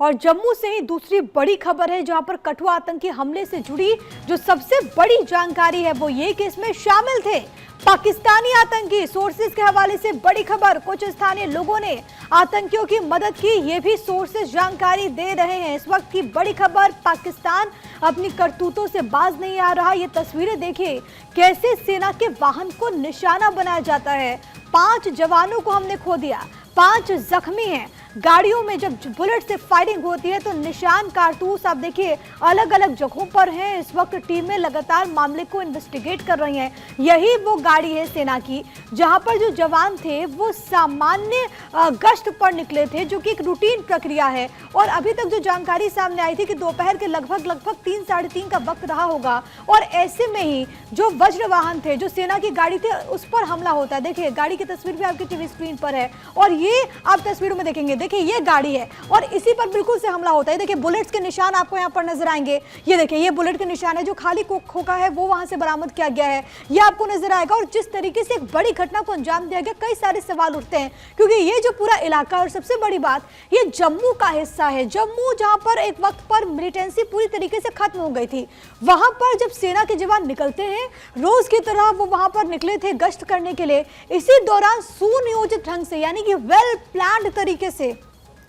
और जम्मू से ही दूसरी बड़ी खबर है जहां पर कठुआ आतंकी हमले से जुड़ी जो सबसे बड़ी जानकारी है वो ये कि इसमें शामिल थे पाकिस्तानी आतंकी। सोर्सेज के हवाले से बड़ी खबर, कुछ स्थानीय लोगों ने आतंकियों की मदद की, ये भी सोर्सेज जानकारी दे रहे हैं। इस वक्त की बड़ी खबर, पाकिस्तान अपनी करतूतों से बाज नहीं आ रहा। ये तस्वीरें देखिए कैसे सेना के वाहन को निशाना बनाया जाता है। 5 जवानों को हमने खो दिया, 5 जख्मी हैं। गाड़ियों में जब बुलेट से फायरिंग होती है तो निशान, कारतूस आप देखिए अलग अलग जगहों पर हैं। इस वक्त टीमें लगातार मामले को इन्वेस्टिगेट कर रही हैं। यही वो गाड़ी है सेना की जहां पर जो जवान थे वो सामान्य गश्त पर निकले थे, जो कि एक रूटीन प्रक्रिया है। और अभी तक जो जानकारी सामने आई थी कि दोपहर के लगभग 3 साढ़े 3 का वक्त रहा होगा और ऐसे में ही जो वज्र वाहन थे, जो सेना की गाड़ी थे, उस पर हमला होता है। देखिए गाड़ी की तस्वीर भी आपकी टीवी स्क्रीन पर है और ये आप तस्वीरों में देखेंगे। देखिए ये गाड़ी है और इसी पर बिल्कुल से हमला होता है। देखिए बुलेट्स के निशान आपको यहाँ पर नजर आएंगे। ये देखिए ये बुलेट के निशान है, जो खाली खोखा है वो वहां से बरामद किया गया है, ये आपको नजर आएगा। और जिस तरीके से एक बड़ी घटना को अंजाम दिया गया, कई सारे सवाल उठते हैं क्योंकि ये जो पूरा इलाका, और सबसे बड़ी बात ये जम्मू का हिस्सा है। जम्मू जहां पर एक वक्त पर मिलिटेंसी पूरी तरीके से खत्म हो गई थी, वहां पर जब सेना के जवान निकलते हैं रोज की तरह, वो वहां पर निकले थे गश्त करने के लिए। इसी दौरान सुनियोजित ढंग से, यानी कि वेल प्लान्ड तरीके से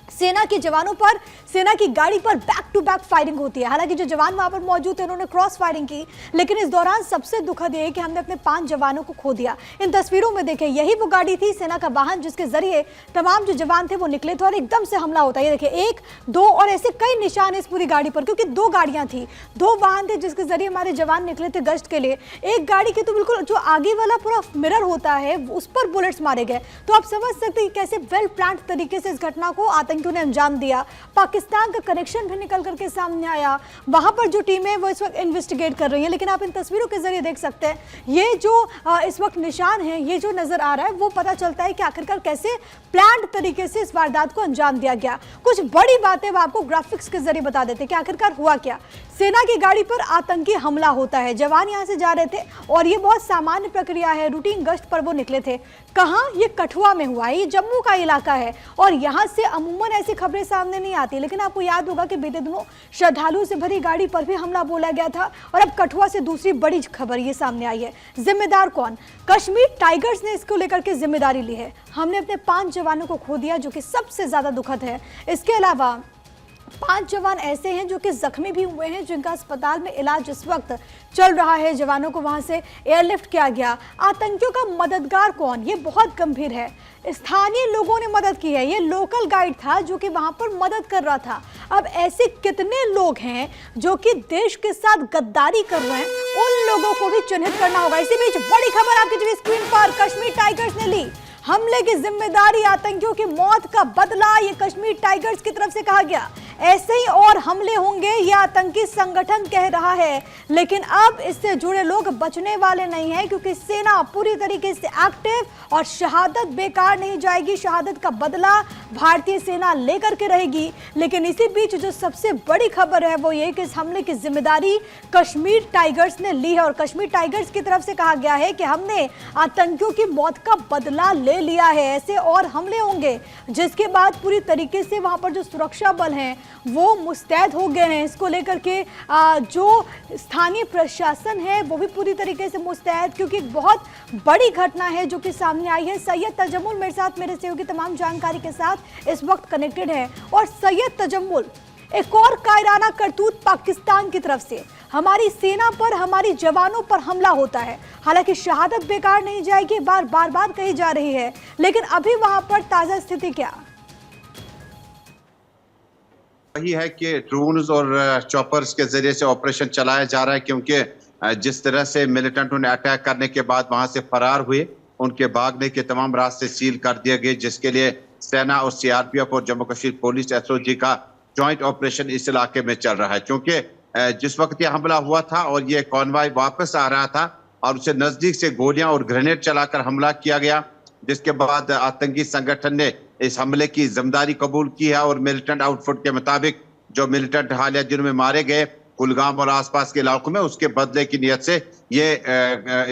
सेना के जवानों पर, सेना की गाड़ी पर बैक टू बैक फायरिंग होती है। हालांकि जो जवान वहां पर मौजूद थे उन्होंने क्रॉस फायरिंग की, लेकिन इस दौरान सबसे दुखद ये है कि हमने अपने 5 जवानों को खो दिया। इन तस्वीरों में देखें यही वो गाड़ी थी, सेना का वाहन, जिसके जरिए तमाम जो जवान थे वो निकले थे और एकदम से हमला होता है। ये देखिए 1, 2 और ऐसे कई निशान इस पूरी गाड़ी पर, क्योंकि 2 गाड़ियां थी, 2 वाहन थे जिसके जरिए हमारे जवान निकले थे गश्त के लिए। एक गाड़ी के तो बिल्कुल जो आगे वाला पूरा मिरर होता है उस पर बुलेट्स मारे गए। तो आप समझ सकते हैं कैसे वेल प्लान्ड तरीके से इस घटना को आतंकियों ने अंजाम दिया। पाकिस्तान का कनेक्शन भी निकल करके सामने आया। वहां पर जो टीमें वो इस वक्त इन्वेस्टिगेट कर रही हैं, लेकिन आप इन तस्वीरों के जरिए देख सकते हैं ये जो इस वक्त निशान है, ये जो नजर आ रहा है, वो पता चलता है कि आखिरकार कैसे प्लान्ड तरीके से इस वारदात को अंजाम दिया गया। कुछ बड़ी बातें वो आपको ग्राफिक्स के जरिए बता देते हैं कि आखिरकार हुआ क्या। सेना की गाड़ी पर आतंकी हमला होता है, जवान यहां से जा रहे थे और ये बहुत सामान्य प्रक्रिया है, रूटीन गश्त पर वो निकले थे। कहां? ये कठुआ में हुआ है, ये जम्मू का इलाका है और यहां से अमूमन ऐसी खबरें सामने नहीं आती। लेकिन आपको याद होगा कि बीते दिनों श्रद्धालुओं से भरी गाड़ी पर भी हमला बोला गया था और अब कठुआ से दूसरी बड़ी खबर ये सामने आई है। जिम्मेदार कौन? कश्मीर टाइगर्स ने इसको लेकर के जिम्मेदारी ली है। हमने अपने 5 जवानों को खो दिया, जो कि सबसे ज्यादा दुखद है। इसके अलावा 5 जवान ऐसे हैं जो कि जख्मी भी हुए हैं, जिनका अस्पताल में इलाज इस वक्त चल रहा है। जवानों को वहां से एयरलिफ्ट किया गया। आतंकियों का मददगार कौन? ये बहुत गंभीर है। स्थानीय लोगों ने मदद की है, ये लोकल गाइड था जो कि वहां पर मदद कर रहा था। अब ऐसे कितने लोग हैं जो कि देश के साथ गद्दारी कर रहे हैं, उन लोगों को भी चिन्हित करना होगा। इसी बीच बड़ी खबर आपकी टीवी स्क्रीन पर, कश्मीर टाइगर्स ने ली हमले की जिम्मेदारी, आतंकियों की मौत का बदला, ये कश्मीर टाइगर्स की तरफ से कहा गया। ऐसे ही और हमले होंगे, ये आतंकी संगठन कह रहा है। लेकिन अब इससे जुड़े लोग बचने वाले नहीं हैं, क्योंकि सेना पूरी तरीके से एक्टिव और शहादत बेकार नहीं जाएगी। शहादत का बदला भारतीय सेना लेकर के रहेगी। लेकिन इसी बीच जो सबसे बड़ी खबर है वो ये कि इस हमले की जिम्मेदारी कश्मीर टाइगर्स ने ली है और कश्मीर टाइगर्स की तरफ से कहा गया है कि हमने आतंकियों की मौत का बदला ले लिया है। ऐसे और हमले होंगे जिसके बाद पूरी तरीके से वहां पर जो सुरक्षा बल हैं वो मुस्तैद हो गए हैं। इसको लेकर के जो स्थानीय प्रशासन है वो भी पूरी तरीके से मुस्तैद, क्योंकि बहुत बड़ी घटना है जो कि सामने आई है। सैयद तजम्मुल मेरे साथ, मेरे सहयोगी तमाम जानकारी के साथ इस वक्त कनेक्टेड है। और सैयद तजम्मुल, एक और कायराना करतूत पाकिस्तान की तरफ से हमारी सेना पर, हमारी जवानों पर हमला होता है। हालांकि शहादत बेकार नहीं जाएगी, बार बार कही जा रही है, लेकिन अभी वहां पर ताजा स्थिति क्या? वही है कि ड्रोन्स और चॉपर्स के जरिए से ऑपरेशन चलाया जा रहा है, क्योंकि जिस तरह से मिलिटेंटों ने अटैक करने के बाद वहां से फरार हुए, उनके भागने के तमाम रास्ते सील कर दिए गए, जिसके लिए सेना और सीआरपीएफ और जम्मू कश्मीर पुलिस एसओजी का जॉइंट ऑपरेशन इस इलाके में चल रहा है। क्योंकि जिस वक्त ये हमला हुआ था और ये कॉन्वॉय वापस आ रहा था और उसे नजदीक से गोलियां और ग्रेनेड चलाकर हमला किया गया, जिसके बाद आतंकी संगठन ने इस हमले की जिम्मेदारी कबूल की है। और मिलिटेंट आउटफुट के मुताबिक जो मिलिटेंट हालिया दिनों में मारे गए कुलगाम और आसपास के इलाकों में, उसके बदले की नियत से ये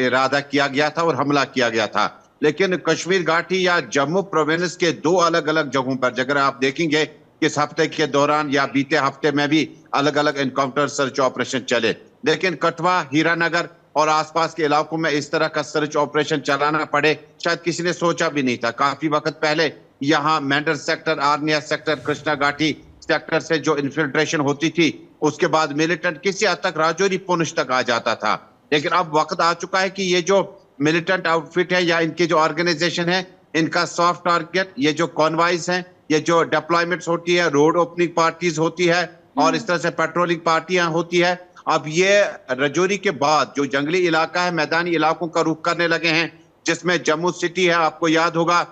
इरादा किया गया था और हमला किया गया था। लेकिन कश्मीर घाटी या जम्मू प्रोविंस के 2 अलग अलग जगहों पर अगर आप देखेंगे इस हफ्ते के दौरान या बीते हफ्ते में भी अलग अलग एनकाउंटर सर्च ऑपरेशन चले, लेकिन कठुआ, हीरानगर और आसपास के इलाकों में इस तरह का सर्च ऑपरेशन चलाना पड़े शायद किसी ने सोचा भी नहीं था। काफी वक्त पहले यहाँ मेंढर सेक्टर, आर्निया सेक्टर, कृष्णा घाटी सेक्टर से जो इन्फिल्ट्रेशन होती थी, उसके बाद मिलिटेंट किसी हद तक राजौरी, पुंछ तक आ जाता था। लेकिन अब वक्त आ चुका है कि ये जो मिलिटेंट आउटफिट है या इनकी जो ऑर्गेनाइजेशन है, इनका सॉफ्ट टारगेट, ये जो कॉन्वाइज हैं, ये जो डिप्लॉयमेंट्स होती है, रोड ओपनिंग पार्टीज होती है और इस तरह से पेट्रोलिंग पार्टियां होती है, अब ये राजौरी के बाद जो जंगली इलाका है, मैदानी इलाकों का रुख करने लगे हैं, जिसमें जम्मू सिटी है, आपको याद होगा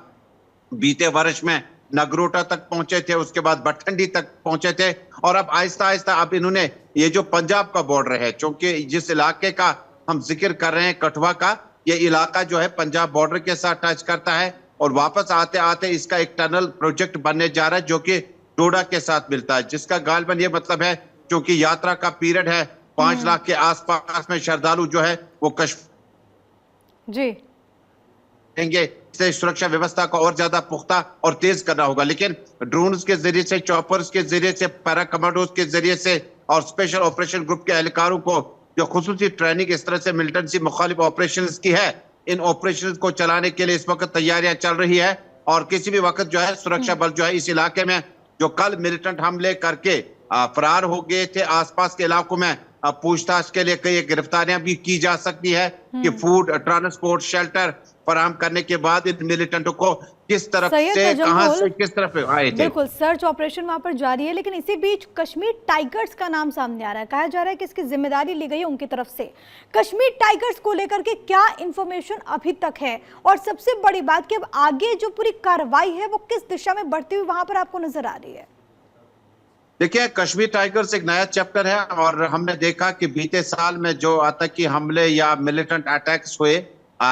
बीते वर्ष में नगरोटा तक पहुंचे थे, उसके बाद भटखंडी तक पहुंचे थे और अब आहिस्ता आहिस्ता अब इन्होंने ये जो पंजाब का बॉर्डर है, क्योंकि जिस इलाके का हम जिक्र कर रहे हैं कठुआ का, ये इलाका जो है पंजाब बॉर्डर के साथ टच करता है और वापस आते आते इसका एक टनल प्रोजेक्ट बनने जा रहा है जो कि डोडा के साथ मिलता है, जिसका गालबन ये मतलब है क्योंकि यात्रा का पीरियड है 5 लाख के आसपास में श्रद्धालु जो है वो कश्मीर जी देंगे, से सुरक्षा व्यवस्था को और ज्यादा पुख्ता और तेज करना होगा। लेकिन ड्रोन्स के जरिए से, चॉपर्स के जरिए से, पैरा कमांडोज के जरिए से और स्पेशल ऑपरेशन ग्रुप के एहलकारों को जो खुसूसी ट्रेनिंग इस तरह से मिलिटेंसी मुखालिफ ऑपरेशंस की है, इन ऑपरेशंस को चलाने के लिए इस वक्त तैयारियां चल रही है और किसी भी वक्त जो है सुरक्षा बल जो है इस इलाके में जो कल मिलिटेंट हमले करके फरार हो गए थे, आसपास के इलाकों में पूछताछ के लिए कई गिरफ्तारियां भी की जा सकती है कि फूड, ट्रांसपोर्ट, शेल्टर फराहम करने के बाद इन मिलिटेंटों को किस तरफ से, कहां से, किस तरफ आए थे। बिल्कुल, सर्च ऑपरेशन वहां पर जारी है, लेकिन इसी बीच कश्मीर टाइगर्स का नाम सामने आ रहा है। कहा जा रहा है कि इसकी जिम्मेदारी ली गई है उनकी तरफ से। कश्मीर टाइगर्स को लेकर के क्या इंफॉर्मेशन अभी तक है और सबसे बड़ी बात कि अब आगे जो पूरी कार्रवाई है वो किस दिशा में बढ़ती हुई वहां पर आपको नजर आ रही है? देखिए, कश्मीर टाइगर्स एक नया चैप्टर है और हमने देखा कि बीते साल में जो आतंकी हमले या मिलिटेंट अटैक्स हुए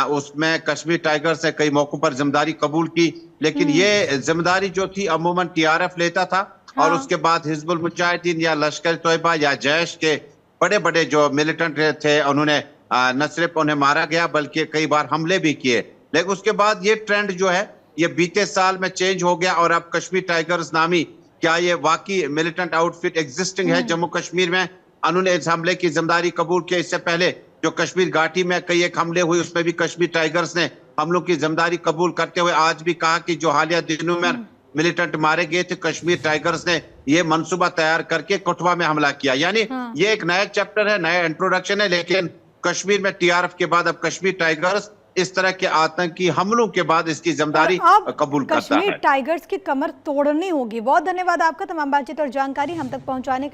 उसमें कश्मीर टाइगर्स ने कई मौकों पर जिम्मेदारी कबूल की, लेकिन ये जिम्मेदारी जो थी अमूमन टीआरएफ लेता था और उसके बाद हिजबुल मुजाहिदीन या लश्कर तोयबा या जैश के बड़े बड़े जो मिलिटेंट थे उन्होंने न सिर्फ उन्हें मारा गया बल्कि कई बार हमले भी किए। लेकिन उसके बाद ये ट्रेंड जो है ये बीते साल में चेंज हो गया और अब कश्मीर टाइगर्स नामी क्या ये वाकई मिलिटेंट आउटफिट एग्जिस्टिंग है जम्मू कश्मीर में, उन्होंने इस हमले की जिम्मेदारी कबूल की। इससे पहले जो कश्मीर घाटी में कई एक हमले हुए उसमें भी कश्मीर टाइगर्स ने हमलों की जिम्मेदारी कबूल करते हुए आज भी कहा कि जो हालिया दिनों में मिलिटेंट मारे गए थे, कश्मीर टाइगर्स ने ये मंसूबा तैयार करके कठुआ में हमला किया। यानी ये एक नया चैप्टर है, नया इंट्रोडक्शन है, लेकिन कश्मीर में टीआरएफ के बाद अब कश्मीर टाइगर्स इस तरह के आतंकी हमलों के बाद इसकी जिम्मेदारी कबूल करता है। कश्मीर टाइगर्स की कमर तोड़नी होगी। बहुत धन्यवाद आपका तमाम बातचीत और जानकारी हम तक पहुंचाने के लिए।